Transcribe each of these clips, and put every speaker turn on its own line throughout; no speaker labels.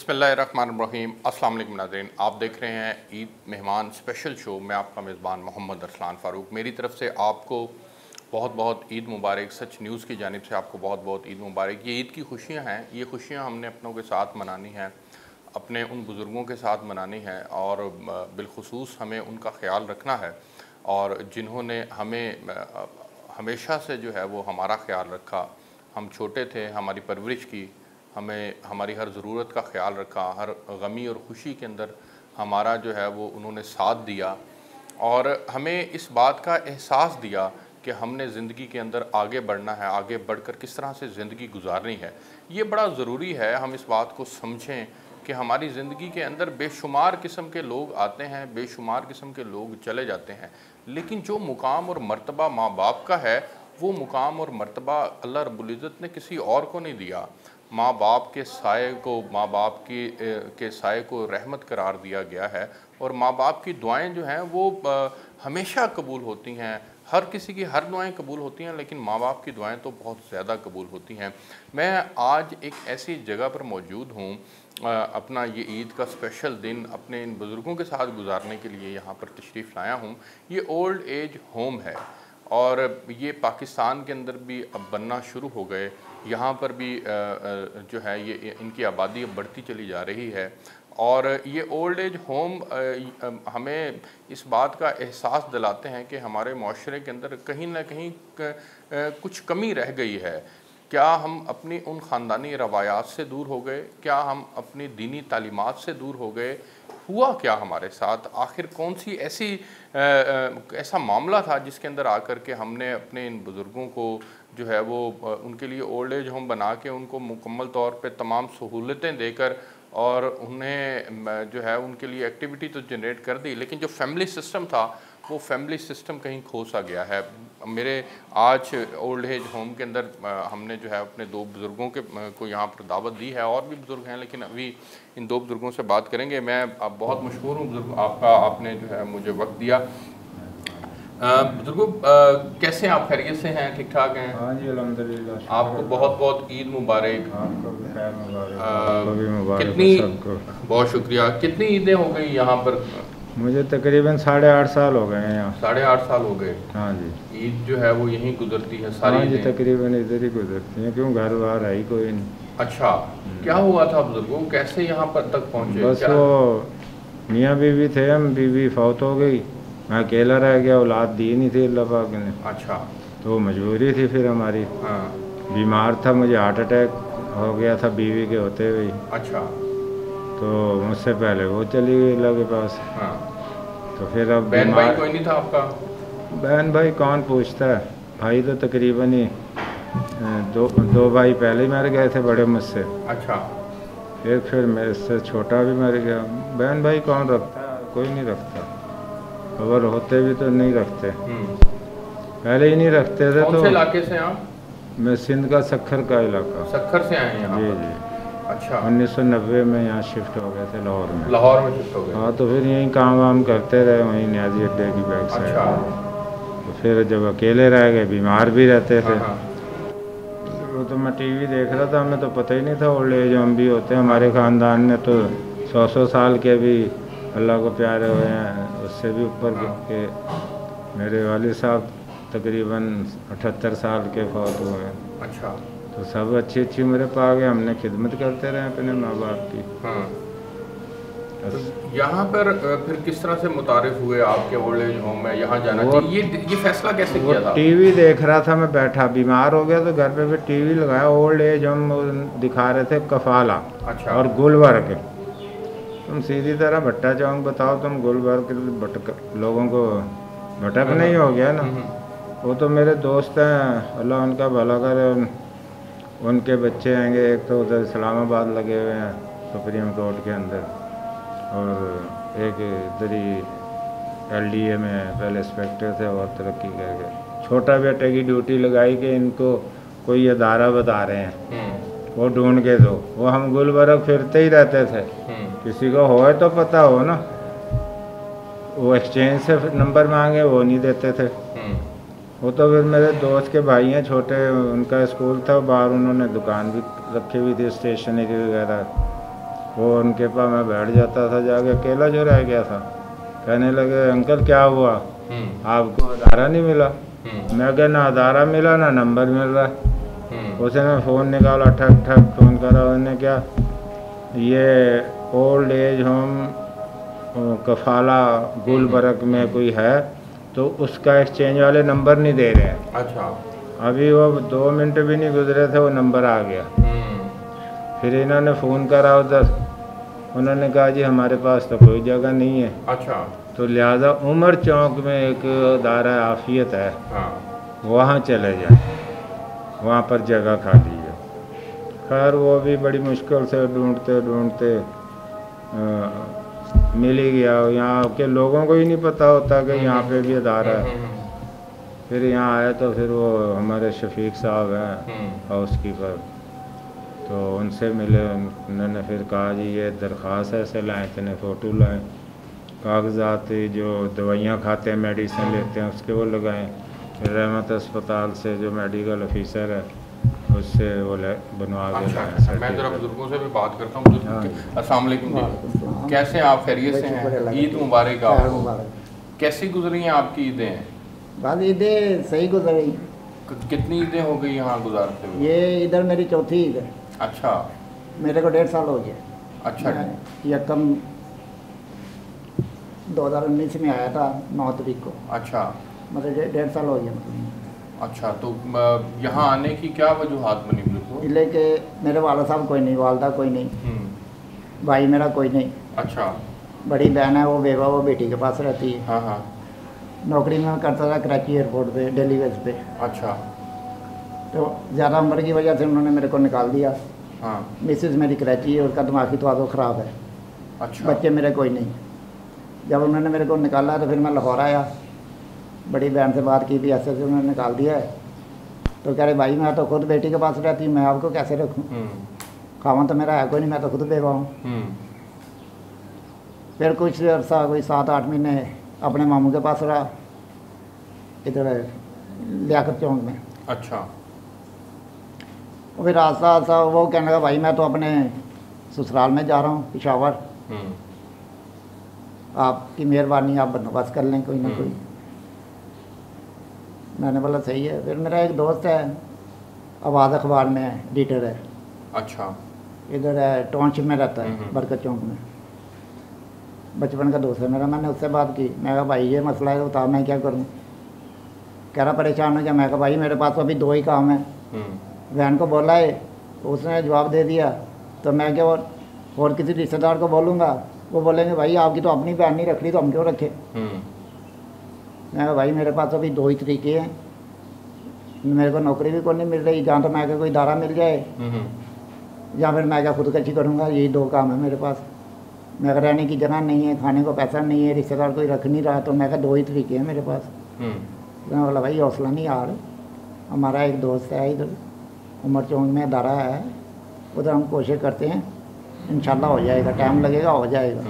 बिस्मिल्लाहिर्रहमानिर्रहीम। अस्सलाम वालेकुम नाज़रीन, आप देख रहे हैं ईद मेहमान स्पेशल शो। मैं आपका मेज़बान मोहम्मद अरसलान फ़ारूक। मेरी तरफ से आपको बहुत बहुत ईद मुबारक। सच न्यूज़ की जानिब से आपको बहुत बहुत ईद मुबारक। ये ईद की खुशियाँ हैं, ये खुशियाँ हमने अपनों के साथ मनानी हैं, अपने उन बुज़ुर्गों के साथ मनानी है और बिलखुसूस हमें उनका ख्याल रखना है। और जिन्होंने हमें हमेशा से जो है वो हमारा ख्याल रखा। हम छोटे थे, हमारी परवरिश की, हमें हमारी हर ज़रूरत का ख्याल रखा, हर गमी और ख़ुशी के अंदर हमारा जो है वो उन्होंने साथ दिया और हमें इस बात का एहसास दिया कि हमने ज़िंदगी के अंदर आगे बढ़ना है, आगे बढ़कर किस तरह से ज़िंदगी गुजारनी है। ये बड़ा ज़रूरी है हम इस बात को समझें कि हमारी ज़िंदगी के अंदर बेशुमार किस्म के लोग आते हैं, बेशुमार किस्म के लोग चले जाते हैं, लेकिन जो मुकाम और मर्तबा माँ बाप का है, वो मुकाम और मर्तबा अल्लाह रब्बुल इज़्ज़त ने किसी और को नहीं दिया। माँ बाप के साए को, माँ बाप के साए को रहमत करार दिया गया है और माँ बाप की दुआएं जो हैं वो हमेशा कबूल होती हैं। हर किसी की हर दुआएं कबूल होती हैं, लेकिन माँ बाप की दुआएं तो बहुत ज़्यादा कबूल होती हैं। मैं आज एक ऐसी जगह पर मौजूद हूँ, अपना ये ईद का स्पेशल दिन अपने इन बुज़ुर्गों के साथ गुजारने के लिए यहाँ पर तशरीफ़ लाया हूँ। ये ओल्ड एज होम है और ये पाकिस्तान के अंदर भी अब बनना शुरू हो गए। यहाँ पर भी जो है ये इनकी आबादी अब बढ़ती चली जा रही है और ये ओल्ड एज होम हमें इस बात का एहसास दिलाते हैं कि हमारे माशरे के अंदर कहीं ना कहीं कुछ कमी रह गई है। क्या हम अपनी उन ख़ानदानी रवायात से दूर हो गए? क्या हम अपनी दीनी तालीमात से दूर हो गए? हुआ क्या हमारे साथ? आखिर कौन सी ऐसा मामला था जिसके अंदर आकर के हमने अपने इन बुज़ुर्गों को जो है वो उनके लिए ओल्ड एज होम बना के उनको मुकम्मल तौर पे तमाम सहूलतें देकर और उन्हें जो है उनके लिए एक्टिविटी तो जनरेट कर दी, लेकिन जो फैमिली सिस्टम था वो फैमिली सिस्टम कहीं खो सा गया है। मेरे आज ओल्ड एज होम के अंदर हमने जो है अपने दो बुज़ुर्गों के को यहाँ पर दावत दी है। और भी बुज़ुर्ग हैं, लेकिन अभी इन दो बुज़ुर्गों से बात करेंगे। मैं बहुत मशहूर हूँ बुज़ुर्ग, आपने जो है मुझे वक्त दिया। बुजुर्गों, कैसे हैं आप? खैरियत से हैं? ठीक ठाक हैं?
हाँ जी, अल्हम्दुलिल्लाह।
आपको बहुत बहुत ईद मुबारक।
आपको भी खैर मुबारक, आपको भी मुबारक।
कितनी,
सबको
बहुत शुक्रिया। कितनी ईदें हो गई यहाँ पर?
मुझे तकरीबन 8.5 साल हो गए हैं यहाँ।
8.5 साल हो गए।
हाँ जी।
ईद जो है वो यहीं गुजरती है सारी?
हाँ जी, तकरीबन इधर ही गुजरती हैं, क्यों घर बाहर है ही कोई नहीं।
अच्छा, क्या हुआ था बुजुर्गों, कैसे यहाँ पर तक पहुँचे?
बस वो मियाँ बीवी थे हम, बीवी फौत हो गई, मैं अकेला रह गया, औलाद दी नहीं थी अल्लाह पाक ने।
अच्छा।
तो मजबूरी थी फिर हमारी।
हाँ।
बीमार था, मुझे हार्ट अटैक हो गया था बीवी के होते हुए।
अच्छा।
तो मुझसे पहले वो चली गई अल्लाह के पास।
हाँ।
तो फिर अब
बहन भाई कोई नहीं था आपका?
बहन भाई कौन पूछता है, भाई तो तकरीबन ही दो भाई पहले ही मर गए थे बड़े मुझसे।
अच्छा।
फिर मेरे से छोटा भी मर गया। बहन भाई कौन रखता है, कोई नहीं रखता, अगर होते भी तो नहीं रखते, पहले ही नहीं रखते थे।
कौन से इलाके से आप?
मैं सिंध का सखर का इलाका।
सखर से आए हैं यहाँ?
जी जी।
अच्छा।
1990 में यहाँ शिफ्ट हो गए थे लाहौर में।
लाहौर में शिफ्ट हो गए?
हाँ, तो फिर यहीं काम वाम करते रहे, वहीं न्याजी अड्डे की बैक साइड।
अच्छा।
तो फिर जब अकेले रह गए, बीमार भी रहते थे।
हाँ।
वो तो मैं टीवी देख रहा था, हमें तो पता ही नहीं था ओल्ड एज होम भी होते हैं। हमारे ख़ानदान में तो 100 साल के भी अल्लाह को प्यारे हुए हैं, उससे भी ऊपर के। मेरे वालिद साहब तकरीबन 78 साल के फौत हुए हैं।
अच्छा।
तो सब अच्छी अच्छी उम्र पा गए, हमने खिदमत करते रहे अपने माँ बाप की।
हाँ। तो यहाँ पर फिर किस तरह से मुतारिफ हुए आपके ओल्ड एज होम में यहाँ जाना चाहिए? ये फैसला कैसे किया था?
टीवी देख रहा था मैं बैठा, बीमार हो गया तो घर पे भी टीवी लगाया, ओल्ड एज होम दिखा रहे थे कफाला।
अच्छा।
और गुलबर्ग। तुम सीधी तरह भट्टा चौक बताओ, तुम गुलबर्ग लोगों को भटक नहीं हो गया ना। वो तो मेरे दोस्त हैं, अल्लाह उनका भला करे। उनके बच्चे आएंगे, एक तो उधर इस्लामाबाद लगे हुए हैं सुप्रीम कोर्ट के अंदर, और एक इधर ही LDA में पहले इंस्पेक्टर थे और तरक्की कर गए। छोटा बेटे की ड्यूटी लगाई कि इनको कोई अदारा बता रहे हैं, वो ढूंढ के दो। वो हम गुलबर्ग फिरते ही रहते थे, किसी को हो तो पता हो ना। वो एक्सचेंज से नंबर मांगे, वो नहीं देते थे। वो तो फिर मेरे दोस्त के भाई हैं छोटे, उनका स्कूल था बाहर, उन्होंने दुकान भी रखी हुई थी, स्टेशनरी वगैरह। वो उनके पास मैं बैठ जाता था, जाके अकेला जो रह गया था। कहने लगे अंकल क्या हुआ, आपको आधारा नहीं मिला? मैं क्या ना आधारा मिला ना नंबर मिल रहा। उसने फ़ोन निकाला, ठक ठक फ़ोन करा। उन्होंने क्या, ये ओल्ड एज होम कफाला गुलबर्ग में कोई है तो उसका एक्सचेंज वाले नंबर नहीं दे रहे हैं।
अच्छा।
अभी वो 2 मिनट भी नहीं गुजरे थे, वो नंबर आ गया। फिर इन्होंने फ़ोन करा उधर, उन्होंने कहा जी हमारे पास तो कोई जगह नहीं है।
अच्छा।
तो लिहाजा उमर चौक में एक दायरा आफियत है,
हाँ।
वहाँ चले जाए, वहाँ पर जगह खाली है। खैर वो भी बड़ी मुश्किल से ढूंढते ढूंढते मिल ही गया। यहाँ के लोगों को ही नहीं पता होता कि यहाँ पे भी अदारा है। फिर यहाँ आए तो फिर वो हमारे शफीक साहब हैं हाउस कीपर, तो उनसे मिले। उन्होंने फिर कहा जी ये दरख्वास्त ऐसे लाएँ, इतने फ़ोटो लाएँ, कागजात जो दवाइयाँ खाते हैं मेडिसिन लेते हैं उसके वो लगाएँ। फिर रहमत अस्पताल से जो मेडिकल ऑफिसर है उससे वो बनवा के लाएँ।
मैं ज़रा बुजुर्गों से भी बात करता हूँ। अस्सलाम वालेकुम जी, कैसे हैं आप? खैरियत से हैं? ईद मुबारक आपको। कैसी गुजरी हैं आपकी ईदें?
बस ईदें सही गुजरी।
कितनी ईदें हो गई यहाँ गुजारते हुए?
ये इधर मेरी चौथी ईद है।
अच्छा।
मेरे को 1.5 साल हो गया।
अच्छा।
यकम 2019 में आया था 9 तारीख को।
अच्छा।
मतलब 1.5 साल हो गया मतलब।
अच्छा, तो यहाँ आने की क्या वजूहात बनी बिल्कुल?
इसलिए कि मेरे वाला साहब कोई नहीं, वालदा कोई नहीं, भाई मेरा कोई नहीं।
अच्छा।
बड़ी बहन है वो बेवा, वो बेटी के पास रहती है।
हाँ हाँ।
नौकरी में करता था कराची एयरपोर्ट पे, डेली बेस पे।
अच्छा।
तो ज़्यादा उम्र की वजह से उन्होंने मेरे को निकाल दिया।
हाँ।
मिसेस मेरी कराची है, उसका दिमागी तवाज़ो ख़राब है।
अच्छा।
बच्चे मेरे कोई नहीं। जब उन्होंने मेरे को निकाला तो फिर मैं लाहौर आया, बड़ी बहन से बात की थी, ऐसे से उन्होंने निकाल दिया है। तो कह रहे भाई मैं तो खुद बेटी के पास रहती हूँ, मैं आपको कैसे रखूँ? खावन तो मेरा है कोई नहीं, मैं तो खुद बेवा हूँ। फिर कुछ अर्सा, कोई 7-8 महीने अपने मामू के पास रहा, इधर लियाकत चौक में।
अच्छा।
और फिर आस्ता आस्ता वो कहने लगा भाई मैं तो अपने ससुराल में जा रहा हूँ पिशावर, आपकी मेहरबानी, आप बंदोबस्त कर लें कोई ना कोई। मैंने बोला सही है। फिर मेरा एक दोस्त है, आवाज़ अखबार में एडिटर है।
अच्छा।
इधर है टाउनशिप में रहता है, बरकत चौक में, बचपन का दोस्त है मेरा। मैंने उससे बात की, मैं कहा भाई ये मसला है, बता मैं क्या करूं? कह रहा परेशान हो गया। मैं कहा भाई मेरे पास तो अभी 2 ही काम है। बहन को बोला है, उसने जवाब दे दिया, तो मैं क्या और किसी रिश्तेदार को बोलूँगा, वो बोलेंगे भाई आपकी तो अपनी बहन नहीं रख ली तो हम क्यों रखें? मैं कहा भाई मेरे पास तो अभी 2 ही तरीके हैं, मेरे को नौकरी भी कोई नहीं मिल रही, जहाँ तो मैं क्या कोई दारा मिल जाए या फिर मैं क्या खुदकशी करूँगा, यही 2 काम है मेरे पास। मैं कहा रहने की जगह नहीं है, खाने को पैसा नहीं है, रिश्तेदार कोई रख नहीं रहा, तो मैं कहा 2 ही तरीके हैं मेरे पास। मैं बोला भाई हौसला नहीं यार, हमारा एक दोस्त है इधर उमर चौक में दारा है, उधर हम कोशिश करते हैं, इंशाल्लाह हो जाएगा, टाइम लगेगा हो जाएगा।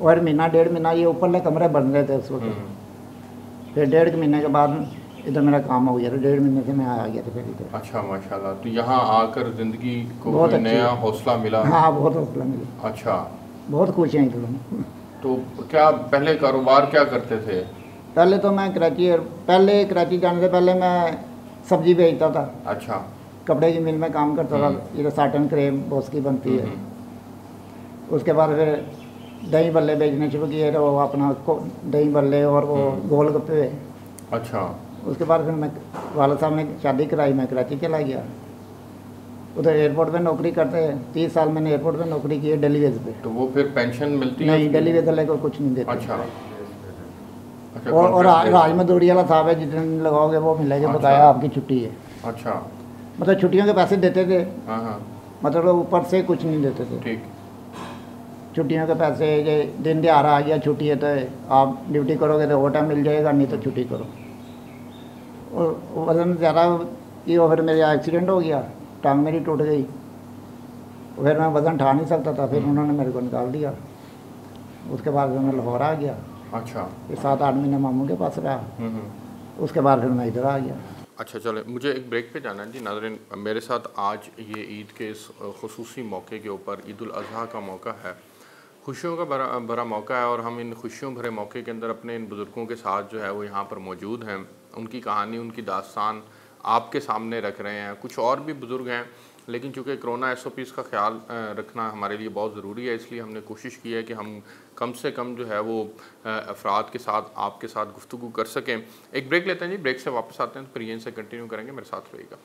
और महीना 1.5 महीना ये ऊपर कमरे बन रहे थे उस वक्त। फिर 1.5 महीने के बाद इधर मेरा काम हो गया, तो 1.5 महीने से मैं आ गया था फिर इधर।
अच्छा माशाल्लाह। तो यहाँ आकर ज़िंदगी को
बहुत
कोई नया हौसला मिला?
हाँ बहुत हौसला मिला।
अच्छा।
बहुत खुश हैं इधर।
तो क्या पहले कारोबार क्या करते थे?
पहले तो मैं पहले कराची जाने से पहले मैं सब्जी बेचता था।
अच्छा।
कपड़े की मिल में काम करता था, ये साटन क्रेम बॉस की बनती है। उसके बाद फिर दही बल्ले बेचने शुरू किए, तो वो अपना दही बल्ले और वो गोलगप्पे।
अच्छा।
उसके बाद फिर मैं वाला साहब ने शादी कराई, मैं कराची चला गया। उधर एयरपोर्ट पे नौकरी करते हैं, 30 साल मैंने एयरपोर्ट पे नौकरी की है, डेली वेज पे।
तो वो फिर पेंशन मिलती है?
नहीं, डेली वेज वाले को कुछ नहीं देते।
अच्छा।
और राज मजदूरी वाला साहब है, जितने लगाओगे वो मिलेगा।
अच्छा।
बताया आपकी छुट्टी है।
अच्छा।
मतलब छुट्टियों के पैसे देते थे,
हाँ।
मतलब ऊपर से कुछ नहीं देते थे।
ठीक।
छुट्टियों के पैसे, ये दिन दिहाड़ आ गया छुट्टी है तो आप ड्यूटी करोगे तो ओवर टाइम मिल जाएगा, नहीं तो छुट्टी करो। और वजन ज़्यादा की, और फिर मेरा एक्सीडेंट हो गया, टांग मेरी टूट गई, फिर मैं वज़न उठा नहीं सकता था, फिर उन्होंने मेरे को निकाल दिया। उसके बाद फिर मैं लाहौर आ गया।
अच्छा।
फिर 7-8 महीने मामू के पास रहा। उसके बाद फिर मैं इधर आ गया।
अच्छा चले, मुझे एक ब्रेक पे जाना है जी। नाज़रीन, मेरे साथ आज ये ईद के इस खुसूसी मौके के ऊपर, ईद उल अज़हा का मौका है, खुशियों का बड़ा मौका है, और हम इन खुशियों भरे मौके के अंदर अपने इन बुज़ुर्गों के साथ जो है वो यहाँ पर मौजूद हैं। उनकी कहानी, उनकी दास्तान आपके सामने रख रहे हैं। कुछ और भी बुज़ुर्ग हैं, लेकिन चूँकि कोरोना SOPs का ख्याल रखना हमारे लिए बहुत ज़रूरी है, इसलिए हमने कोशिश की है कि हम कम से कम जो है वो अफराद के साथ, आपके साथ गुफ्तगू कर सकें। एक ब्रेक लेते हैं जी, ब्रेक से वापस आते हैं तो फिर यहीं से कंटिन्यू करेंगे। मेरे साथ रहिएगा।